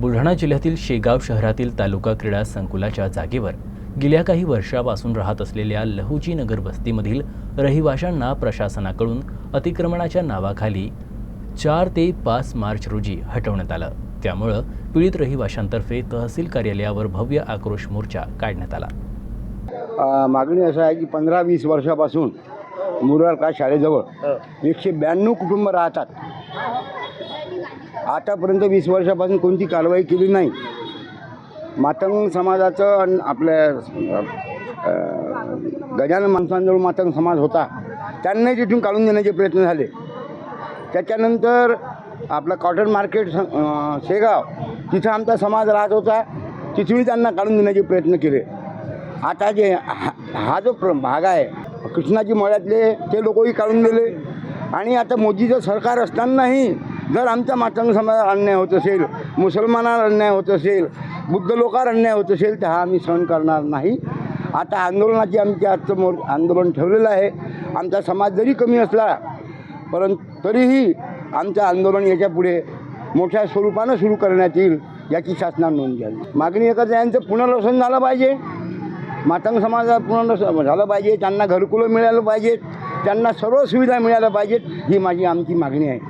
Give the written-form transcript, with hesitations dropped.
बुलढाणा जिल्ह्यातील शेगाव शहरातील तालुका क्रीडा संकुलाच्या जागेवर गेल्या काही वर्षापासून राहत असलेल्या लहुजी नगर वस्तीमधील रहिवाशांना प्रशासनाकडून अतिक्रमणाच्या नावाखाली 4 ते 5 मार्च रोजी हटवण्यात आलं। त्यामुळे पीडित रहिवाशांतर्फे तहसील कार्यालयावर भव्य आक्रोश मोर्चा काढण्यात आला। मागणी असं आहे की 15-20 वर्षापासून मुरारका शाळेजवळ 192 कुटुंब राहतात। आतापर्यंत 20 वर्षापासून कोणती कारवाई केली नाही। मातंग समाजाचं आणि आपल्या गजानन माणसांजवळ मातंग समाज होता, त्यांनाही तिथून काढून देण्याचे प्रयत्न झाले। त्याच्यानंतर आपलं कॉटन मार्केट शेगाव, तिथं आमचा समाज राहत होता, तिथूनही त्यांना काढून देण्याचे प्रयत्न केले। आता जे हा जो भाग आहे कृष्णाजी मळ्यातले ते लोकही काढून दिले। आणि आता मोदीचं सरकार असतानाही जर आमच्या मातंग समाजावर अन्याय होत असेल, मुसलमानावर अन्याय होत असेल, बुद्ध लोकांवर अन्याय होत असेल, तर हा आम्ही सहन करणार नाही। आता आंदोलनाची आमची आजचं आंदोलन ठेवलेलं आहे। आमचा समाज जरी कमी असला परंतु तरीही आमचं आंदोलन याच्यापुढे मोठ्या स्वरूपानं सुरू करण्यात येईल, याची शासनाने नोंद घ्यावी। मागणी एकच, यांचं पुनर्वसन झालं पाहिजे, मातंग समाजाला पुनर्वसन झालं पाहिजे, त्यांना घरकुलं मिळालं पाहिजेत, त्यांना सर्व सुविधा मिळाल्या पाहिजेत, ही आमची मागणी आहे।